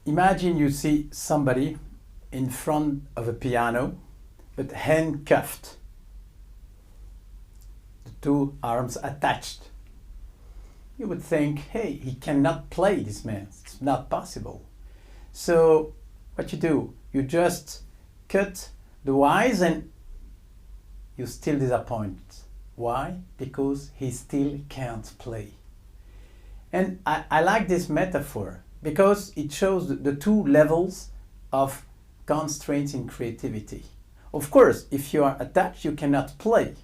Imagine you see somebody in front of a piano, but handcuffed, the two arms attached. You would think, hey, he cannot play, this man. It's not possible. So what you do, you just cut the wires and you're still disappointed. Why? Because he still can't play. And I like this metaphor because it shows the two levels of constraints in creativity. Of course, if you are attached, you cannot play.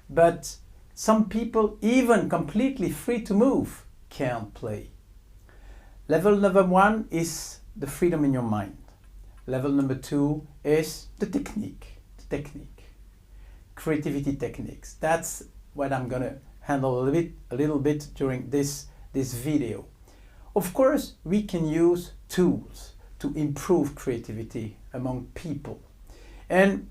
But some people, even completely free to move, can't play. Level number one is the freedom in your mind. Level number two is the technique. Creativity techniques. That's what I'm gonna handle a little bit during this video. Of course, we can use tools to improve creativity among people. And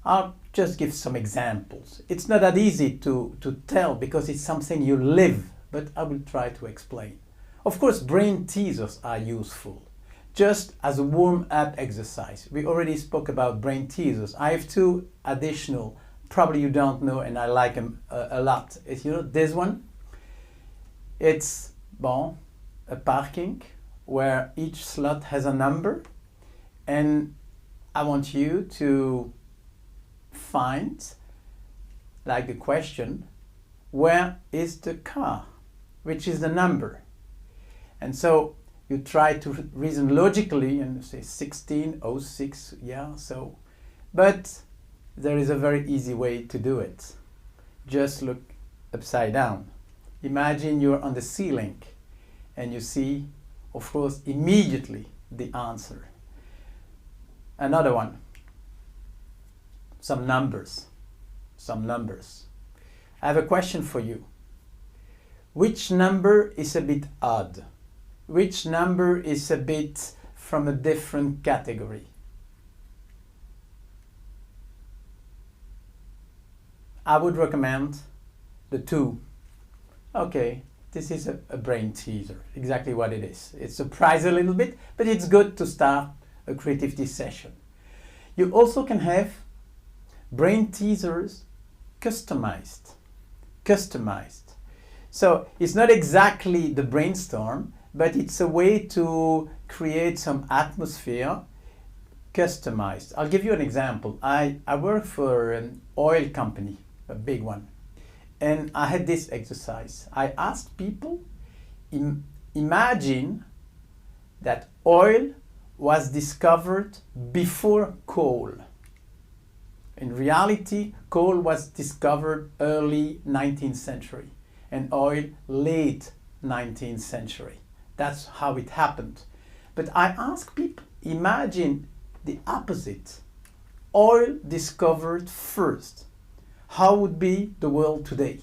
I'll just give some examples. It's not that easy to tell because it's something you live, but I will try to explain. Of course, brain teasers are useful, just as a warm-up exercise. We already spoke about brain teasers. I have two additional, probably you don't know, and I like them a lot. It's, you know, this one, it's a parking where each slot has a number, and I want you to find, like the question, where is the car, which is the number. And so you try to reason logically and say 1606, yeah, so. But there is a very easy way to do it. Just look upside down. Imagine you're on the ceiling and you see, of course, immediately the answer. Another one. Some numbers. I have a question for you. Which number is a bit odd? Which number is a bit from a different category? I would recommend the 2. Okay, this is a brain teaser, exactly what it is. It surprises a little bit, but it's good to start a creativity session. You also can have brain teasers customized. So it's not exactly the brainstorm, but it's a way to create some atmosphere customized. I'll give you an example. I work for an oil company, a big one, and I had this exercise. I asked people, imagine that oil was discovered before coal. In reality, coal was discovered early 19th century and oil late 19th century. That's how it happened. But I ask people, imagine the opposite. Oil discovered first. How would be the world today?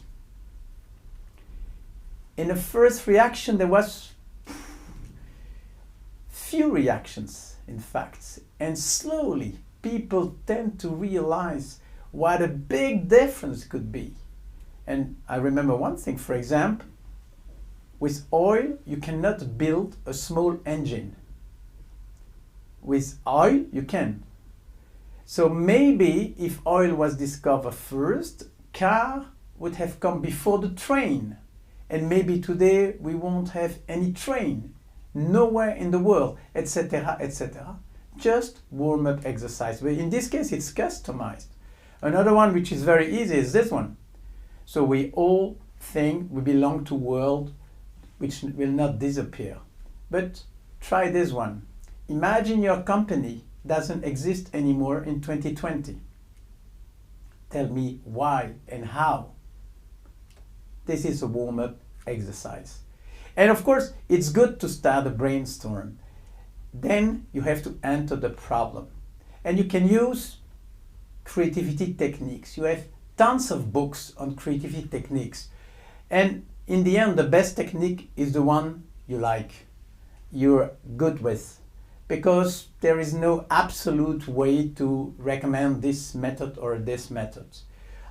In the first reaction, there was few reactions, in fact. And slowly, people tend to realize what a big difference could be. And I remember one thing, for example, with oil, you cannot build a small engine. With oil, you can. So maybe if oil was discovered first, car would have come before the train. And maybe today we won't have any train, nowhere in the world, etc., etc. Just warm-up exercise. But in this case, it's customized. Another one which is very easy is this one. So we all think we belong to a world which will not disappear. But try this one. Imagine your company doesn't exist anymore in 2020. Tell me why and how. This is a warm-up exercise. And of course, it's good to start a brainstorm. Then you have to enter the problem. And you can use creativity techniques. You have tons of books on creativity techniques. And in the end, the best technique is the one you like, you're good with. Because there is no absolute way to recommend this method or this method.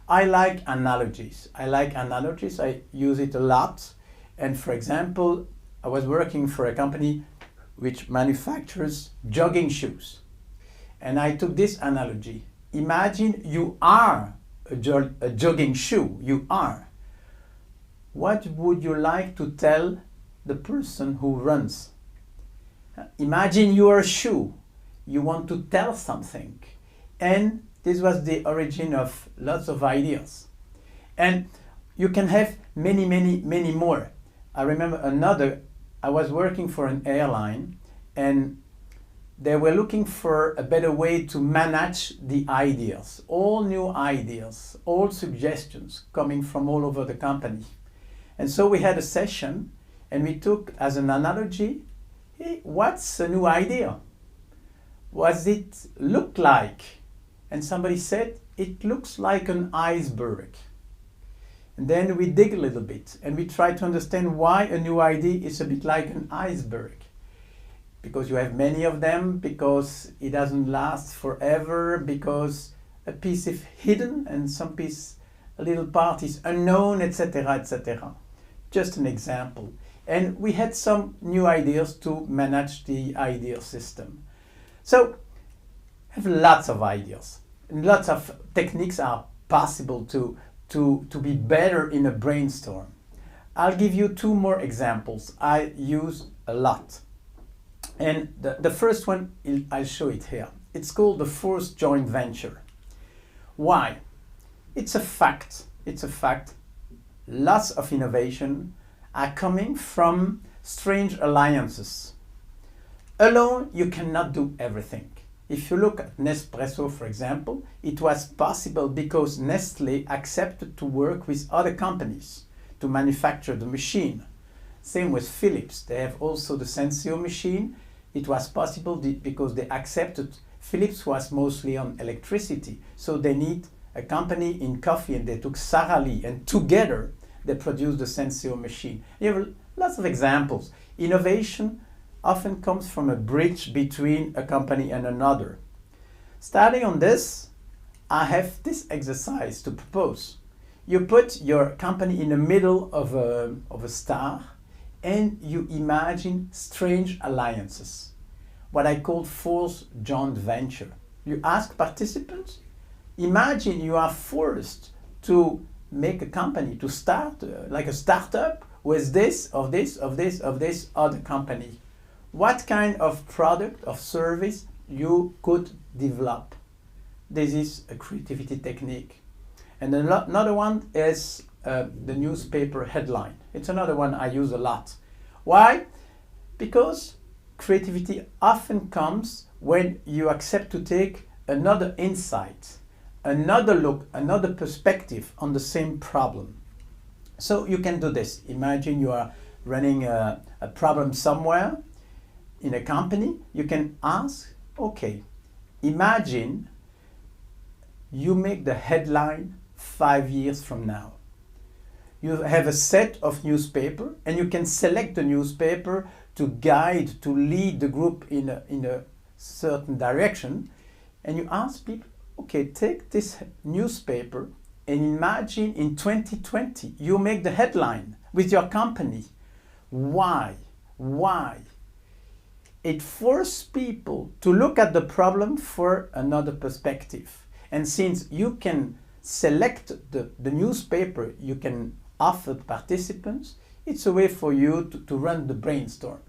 I like analogies. I use it a lot. And for example, I was working for a company which manufactures jogging shoes. And I took this analogy. Imagine you are a jogging shoe. You are. What would you like to tell the person who runs? Imagine you are a shoe. You want to tell something. And this was the origin of lots of ideas. And you can have many, many, many more. I remember I was working for an airline, and they were looking for a better way to manage the ideas, all new ideas, all suggestions coming from all over the company. And so we had a session, and we took as an analogy, hey, what's a new idea? What does it look like? And somebody said, it looks like an iceberg. And then we dig a little bit and we try to understand why a new idea is a bit like an iceberg. Because you have many of them, because it doesn't last forever, because a piece is hidden and some piece, a little part is unknown, etc., etc. Just an example. And we had some new ideas to manage the idea system. So, I have lots of ideas. And lots of techniques are possible to be better in a brainstorm. I'll give you two more examples I use a lot. And the first one, I'll show it here. It's called the forced joint venture. Why? It's a fact. It's a fact. Lots of innovation are coming from strange alliances. Alone, you cannot do everything. If you look at Nespresso, for example, it was possible because Nestlé accepted to work with other companies to manufacture the machine. Same with Philips. They have also the Senseo machine. It was possible because they accepted. Philips was mostly on electricity, so they need a company in coffee, and they took Sara Lee, and together they produced the Senseo machine. You have lots of examples. Innovation often comes from a bridge between a company and another. Starting on this, I have this exercise to propose. You put your company in the middle of a star, and you imagine strange alliances, what I call forced joint venture. You ask participants, imagine you are forced to make a company, to start like a startup with this other company. What kind of product or service you could develop? This is a creativity technique. And another one is the newspaper headline. It's another one I use a lot. Why? Because creativity often comes when you accept to take another insight, another look, another perspective on the same problem. So you can do this. Imagine you are running a problem somewhere in a company. You can ask, okay, imagine you make the headline 5 years from now. You have a set of newspaper, and you can select the newspaper to guide, to lead the group in a certain direction. And you ask people, okay, take this newspaper and imagine in 2020 you make the headline with your company. Why? Why? It forces people to look at the problem for another perspective. And since you can select the newspaper you can offer participants, it's a way for you to run the brainstorm.